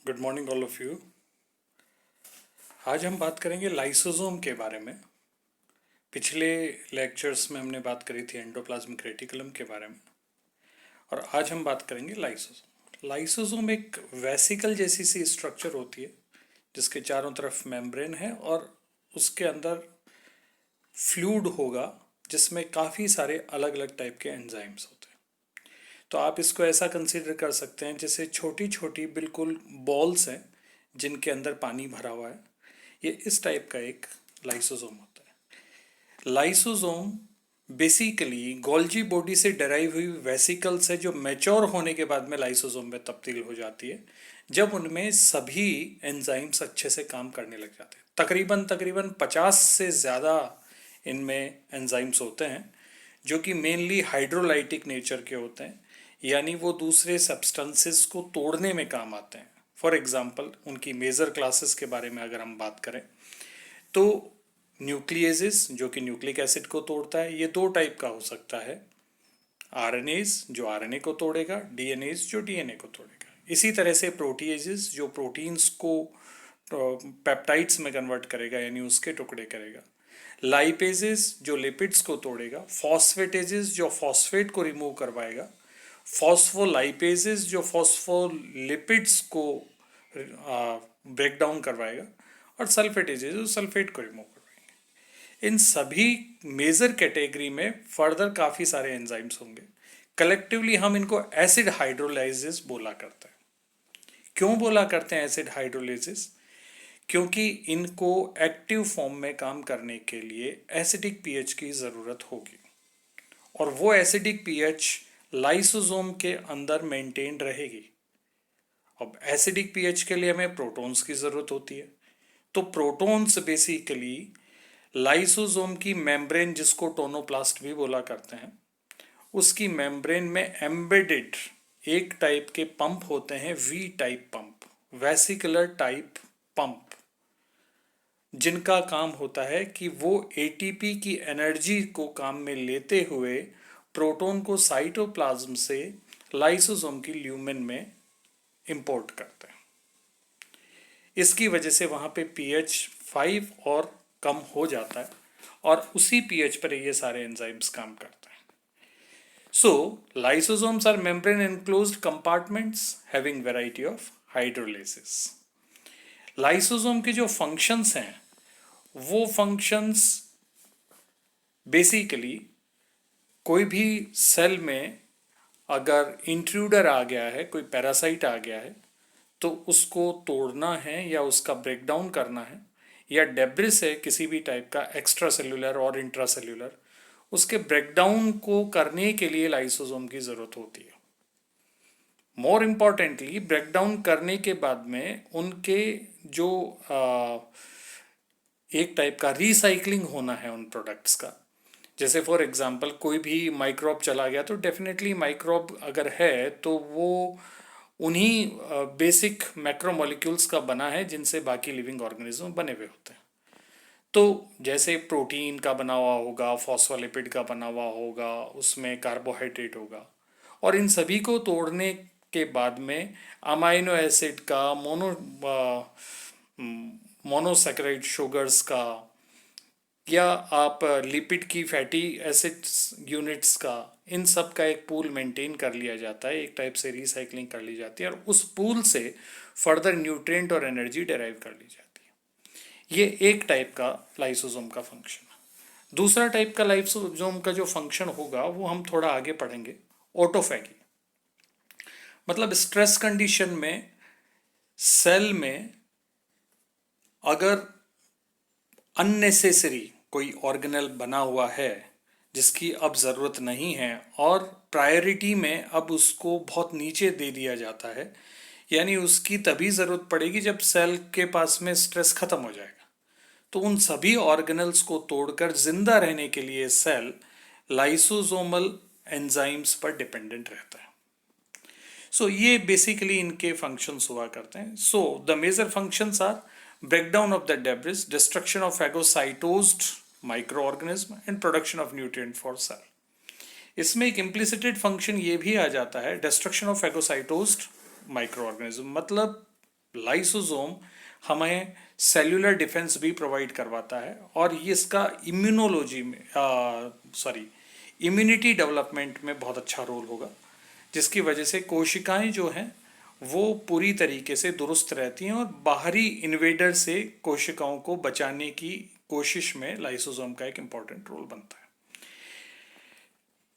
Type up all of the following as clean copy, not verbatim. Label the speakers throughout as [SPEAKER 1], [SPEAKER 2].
[SPEAKER 1] Good morning all of you. आज हम बात करेंगे लाइसोसोम के बारे में। पिछले लेक्चर्स में हमने बात करी थी एंडोप्लाज्मिक रेटिकुलम के बारे में, और आज हम बात करेंगे लाइसोसोम। लाइसोसोम एक वेसिकल जैसी सी स्ट्रक्चर होती है जिसके चारों तरफ मेम्ब्रेन है और उसके अंदर फ्लूइड होगा जिसमें काफ़ी सारे अलग अलग टाइप के एंजाइम्स होते हैं। तो आप इसको ऐसा कंसीडर कर सकते हैं जैसे छोटी छोटी बिल्कुल बॉल्स हैं जिनके अंदर पानी भरा हुआ है। ये इस टाइप का एक लाइसोसोम होता है। लाइसोसोम बेसिकली गोल्जी बॉडी से डराइव हुई वेसिकल से जो मैच्योर होने के बाद में लाइसोसोम में तब्दील हो जाती है, जब उनमें सभी एंजाइम्स अच्छे से काम करने लग जाते हैं। तकरीबन तकरीबन 50 से ज़्यादा इनमें एंजाइम्स होते हैं जो कि मेनली हाइड्रोलाइटिक नेचर के होते हैं, यानी वो दूसरे सब्सटेंसेस को तोड़ने में काम आते हैं। फॉर एग्जांपल उनकी मेजर क्लासेस के बारे में अगर हम बात करें तो न्यूक्लियेसिस जो कि न्यूक्लिक एसिड को तोड़ता है, ये दो टाइप का हो सकता है। आरएनएज जो आरएनए को तोड़ेगा, डीएनएज जो डीएनए को तोड़ेगा। इसी तरह से प्रोटीएजेस जो प्रोटीन्स को पेप्टाइड्स में कन्वर्ट करेगा यानी उसके टुकड़े करेगा। लाइपेजेस जो लिपिड्स को तोड़ेगा। फॉस्फेटेजेस जो फॉस्फेट को रिमूव करवाएगा। फॉस्फोलाइपेजेस जो फॉस्फोलिपिड्स को ब्रेक डाउन करवाएगा। और सल्फेटेजेस जो सल्फेट को रिमूव करवाएंगे। इन सभी मेजर कैटेगरी में फर्दर काफ़ी सारे एंजाइम्स होंगे। कलेक्टिवली हम इनको एसिड हाइड्रोलाइसिस बोला करते हैं। क्यों बोला करते हैं एसिड हाइड्रोलाइसिस? क्योंकि इनको एक्टिव फॉर्म में काम करने के लिए एसिडिक पीएच की ज़रूरत होगी, और वो एसिडिक पीएच लाइसोसोम के अंदर मेंटेन रहेगी। अब एसिडिक पीएच के लिए हमें प्रोटॉन्स की ज़रूरत होती है, तो प्रोटॉन्स बेसिकली लाइसोसोम की मेम्ब्रेन, जिसको टोनोप्लास्ट भी बोला करते हैं, उसकी मेम्ब्रेन में एम्बेडेड एक टाइप के पंप होते हैं, V type pump, vesicular type pump, जिनका काम होता है कि वो एटीपी की एनर्जी को काम में लेते हुए प्रोटॉन को साइटोप्लाज्म से लाइसोसोम की ल्यूमेन में इंपोर्ट करते हैं। इसकी वजह से वहाँ पे पीएच 5 और कम हो जाता है, और उसी पीएच पर ये सारे एंजाइम्स काम करते हैं। So lysosomes are membrane enclosed compartments having variety of hydrolysis. Lysosome के जो फंक्शंस हैं वो फंक्शंस बेसिकली कोई भी सेल में अगर इंट्रूडर आ गया है, कोई पैरासाइट आ गया है, तो उसको तोड़ना है या उसका ब्रेक डाउन करना है, या डेब्रिस है किसी भी टाइप का एक्स्ट्रा सेल्यूलर और इंट्रा सेल्यूलर, उसके ब्रेक डाउन को करने के लिए लाइसोसोम की ज़रूरत होती है। मोर इम्पॉर्टेंटली ब्रेक डाउन करने के बाद में उनके जो एक टाइप का रिसाइकलिंग होना है उन प्रोडक्ट्स का। जैसे फॉर एग्जांपल कोई भी माइक्रोब चला गया तो डेफिनेटली माइक्रोब अगर है तो वो उन्हीं बेसिक मैक्रोमोलिक्यूल्स का बना है जिनसे बाकी लिविंग ऑर्गेनिज्म बने हुए होते हैं। तो जैसे प्रोटीन का बना हुआ होगा, फॉस्फोलिपिड का बना हुआ होगा, उसमें कार्बोहाइड्रेट होगा, और इन सभी को तोड़ने के बाद में अमाइनो एसिड का, मोनोसैकेराइड शुगर्स का, या आप लिपिड की फैटी एसिड्स यूनिट्स का, इन सब का एक पूल मेंटेन कर लिया जाता है, एक टाइप से रिसाइकलिंग कर ली जाती है, और उस पूल से फर्दर न्यूट्रिएंट और एनर्जी डेराइव कर ली जाती है। ये एक टाइप का लाइसोसोम का फंक्शन है। दूसरा टाइप का लाइसोसोम का जो फंक्शन होगा वो हम थोड़ा आगे पढ़ेंगे, ऑटोफैगी। मतलब स्ट्रेस कंडीशन में सेल में अगर अननेसेसरी कोई ऑर्गेनेल बना हुआ है जिसकी अब ज़रूरत नहीं है, और प्रायोरिटी में अब उसको बहुत नीचे दे दिया जाता है, यानी उसकी तभी ज़रूरत पड़ेगी जब सेल के पास में स्ट्रेस ख़त्म हो जाएगा, तो उन सभी ऑर्गेनल्स को तोड़कर जिंदा रहने के लिए सेल लाइसोसोमल एंजाइम्स पर डिपेंडेंट रहता है। सो ये बेसिकली इनके फंक्शंस हुआ करते हैं। So the major functions are breakdown of the debris, destruction of phagocytosed microorganism and production of nutrient for cell. इसमें एक इम्प्लिसिटेड फंक्शन ये भी आ जाता है, डिस्ट्रक्शन ऑफ फैगोसाइटोस्ड माइक्रो ऑर्गेनिज्म। मतलब लाइसोसोम हमें सेल्यूलर डिफेंस भी प्रोवाइड करवाता है और ये इसका इम्यूनोलॉजी में इम्यूनिटी डेवलपमेंट में बहुत अच्छा रोल होगा, जिसकी वजह से कोशिकाएं जो हैं वो पूरी तरीके से दुरुस्त रहती हैं और बाहरी इन्वेडर से कोशिकाओं को बचाने की कोशिश में लाइसोसोम का एक इम्पॉर्टेंट रोल बनता है।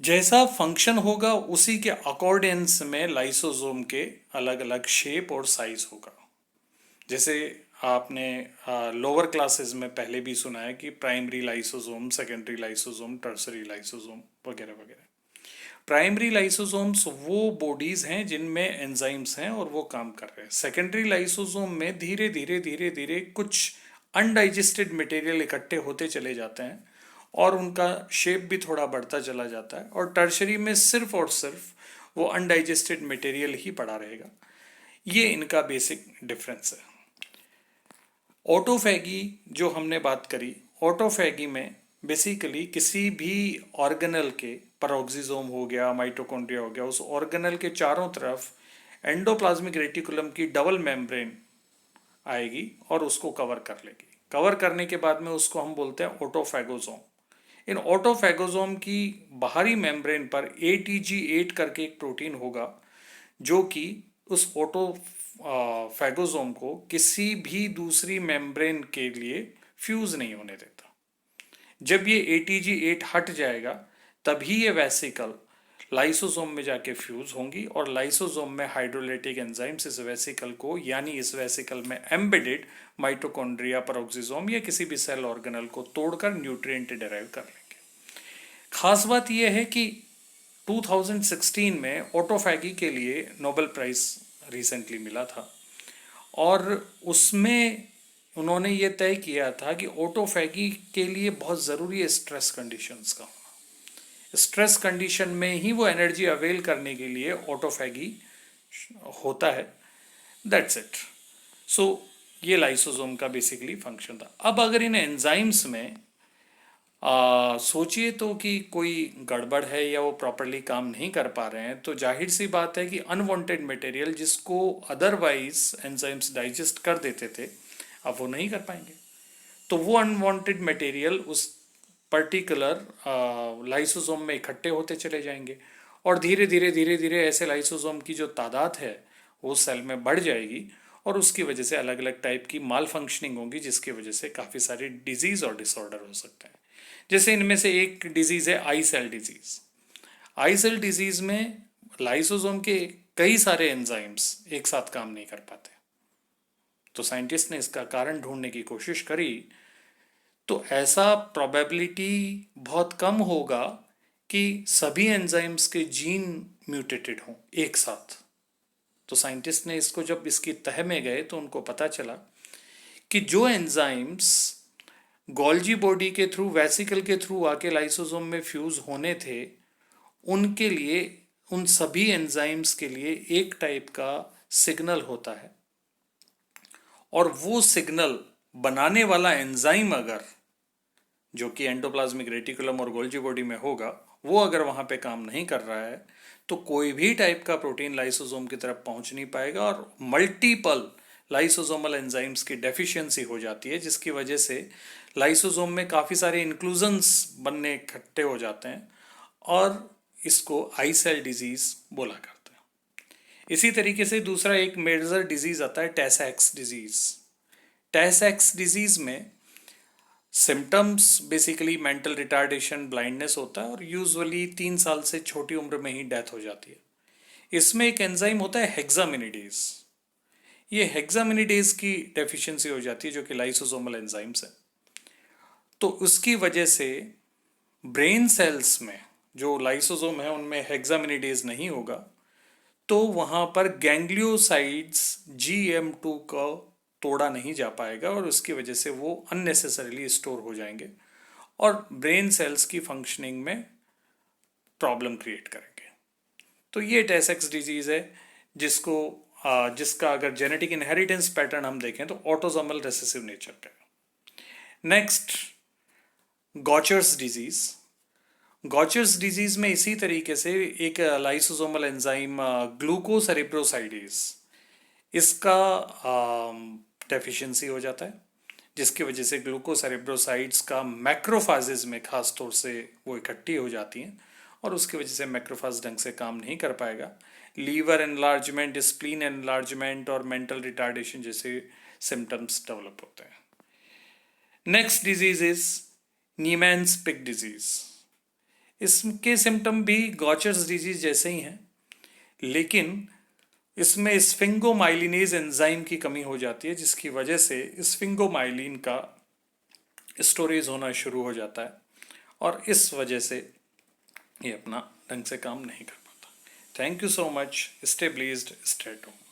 [SPEAKER 1] जैसा फंक्शन होगा उसी के अकॉर्डेंस में लाइसोसोम के अलग अलग शेप और साइज होगा। जैसे आपने लोअर क्लासेस में पहले भी सुना है कि primary lysosome, secondary lysosome, tertiary lysosome वगैरह वगैरह। प्राइमरी लाइसोसोम्स वो बॉडीज हैं जिनमें एंजाइम्स हैं और वो काम कर रहे हैं। सेकेंडरी लाइसोसोम में धीरे धीरे धीरे धीरे कुछ अनडाइजेस्टेड मटेरियल इकट्ठे होते चले जाते हैं और उनका शेप भी थोड़ा बढ़ता चला जाता है, और टर्शरी में सिर्फ और सिर्फ वो अनडाइजेस्टेड मटेरियल ही पड़ा रहेगा। ये इनका बेसिक डिफरेंस है। ऑटोफैगी जो हमने बात करी, ऑटोफैगी में बेसिकली किसी भी ऑर्गेनल के, पैरोक्सिसोम हो गया, माइटोकॉन्ड्रिया हो गया, उस ऑर्गेनल के चारों तरफ एंडोप्लाज्मिक रेटिकुलम की डबल मेम्ब्रेन आएगी और उसको कवर कर लेगी। कवर करने के बाद में उसको हम बोलते हैं ऑटोफैगोसोम। इन ऑटोफैगोसोम की बाहरी मेम्ब्रेन पर ATG8 करके एक प्रोटीन होगा जो कि उस ऑटोफैगोसोम को किसी भी दूसरी मेम्ब्रेन के लिए फ्यूज नहीं होने देता। जब ये ATG8 हट जाएगा तभी ये वेसिकल लाइसोसोम में जाके फ्यूज होंगी और लाइसोसोम में हाइड्रोलाइटिक एंजाइम्स इस वेसिकल को, यानी इस वेसिकल में एम्बेडेड माइटोकॉन्ड्रिया, पैरोक्सिसोम या किसी भी सेल ऑर्गेनल को तोड़कर न्यूट्रिएंट डिराइव कर लेंगे। खास बात यह है कि 2016 में ऑटोफैगी के लिए नोबेल प्राइज रिसेंटली मिला था और उसमें उन्होंने ये तय किया था कि ऑटोफैगी के लिए बहुत ज़रूरी है स्ट्रेस कंडीशंस का होना। स्ट्रेस कंडीशन में ही वो एनर्जी अवेल करने के लिए ऑटोफैगी होता है। That's it. सो ये लाइसोसोम का बेसिकली फंक्शन था। अब अगर इन एंजाइम्स में सोचिए तो कि कोई गड़बड़ है या वो प्रॉपरली काम नहीं कर पा रहे हैं, तो जाहिर सी बात है कि अनवांटेड मटेरियल जिसको अदरवाइज एंजाइम्स डाइजेस्ट कर देते थे अब वो नहीं कर पाएंगे। तो वो अनवांटेड मटेरियल उस पर्टिकुलर लाइसोसोम में इकट्ठे होते चले जाएंगे और धीरे धीरे धीरे धीरे ऐसे लाइसोसोम की जो तादाद है वो सेल में बढ़ जाएगी और उसकी वजह से अलग अलग टाइप की माल फंक्शनिंग होगी, जिसकी वजह से काफ़ी सारी डिजीज और डिसऑर्डर हो सकते हैं। जैसे इनमें से एक डिजीज है आई सेल डिजीज। आई सेल डिजीज में लाइसोसोम के कई सारे एंजाइम्स एक साथ काम नहीं कर पाते। तो साइंटिस्ट ने इसका कारण ढूंढने की कोशिश करी, तो ऐसा प्रोबेबिलिटी बहुत कम होगा कि सभी एंजाइम्स के जीन म्यूटेटेड हों एक साथ। तो साइंटिस्ट ने इसको जब इसकी तह में गए तो उनको पता चला कि जो एंजाइम्स गोल्जी बॉडी के थ्रू, वेसिकल के थ्रू आके लाइसोसोम में फ्यूज होने थे, उनके लिए, उन सभी एंजाइम्स के लिए एक टाइप का सिग्नल होता है और वो सिग्नल बनाने वाला एंजाइम अगर, जो कि एंडोप्लाज्मिक रेटिकुलम और गोल्जी बॉडी में होगा, वो अगर वहाँ पे काम नहीं कर रहा है तो कोई भी टाइप का प्रोटीन लाइसोसोम की तरफ पहुँच नहीं पाएगा और मल्टीपल लाइसोसोमल एंजाइम्स की डेफिशिएंसी हो जाती है, जिसकी वजह से लाइसोसोम में काफ़ी सारे इंक्लूजन्स बनने इकट्ठे हो जाते हैं और इसको आई सेल डिजीज़ बोला करते हैं। इसी तरीके से दूसरा एक मेजर डिजीज़ आता है टे-सैक्स डिजीज़। टे-सैक्स डिजीज़ में symptoms basically mental retardation, blindness होता है और यूजुअली 3 साल से छोटी उम्र में ही डेथ हो जाती है। इसमें एक एंजाइम होता है हेक्सामिनिडेज। ये हेक्सामिनिडेज की डेफिशिएंसी हो जाती है जो कि लाइसोसोमल एंजाइम्स है। तो उसकी वजह से ब्रेन सेल्स में जो लाइसोसोम है उनमें हेक्सामिनिडेज नहीं होगा, तो वहाँ पर गैंग्लियोसाइड्स GM2 का तोड़ा नहीं जा पाएगा और उसकी वजह से वो अननेसेसरीली स्टोर हो जाएंगे और ब्रेन सेल्स की फंक्शनिंग में प्रॉब्लम क्रिएट करेंगे। तो ये टे-सैक्स डिजीज़ है जिसका अगर जेनेटिक इनहेरिटेंस पैटर्न हम देखें तो ऑटोसोमल रिसेसिव नेचर का है। Next, Gaucher's disease. Gaucher's disease में इसी तरीके से एक लाइसोसोमल एंजाइम ग्लूकोसेरेब्रोसाइडेज, इसका डेफिशिएंसी हो जाता है, जिसकी वजह से ग्लूकोसेरेब्रोसाइड्स का मैक्रोफाजेज में खास तौर से वो इकट्ठी हो जाती हैं और उसकी वजह से मैक्रोफाज ढंग से काम नहीं कर पाएगा। लीवर एनलार्जमेंट, स्प्लीन एनलार्जमेंट और मेंटल रिटार्डेशन जैसे सिम्टम्स डेवलप होते हैं। Next disease is Niemann's Pick disease. इसके सिम्टम भी गॉचर्स डिजीज जैसे ही हैं, लेकिन इसमें स्फिंगोमाइलिनेज एंजाइम की कमी हो जाती है, जिसकी वजह से स्फिंगोमाइलिन का स्टोरेज होना शुरू हो जाता है और इस वजह से ये अपना ढंग से काम नहीं कर पाता। Thank you so much. Stay blessed, stay at home.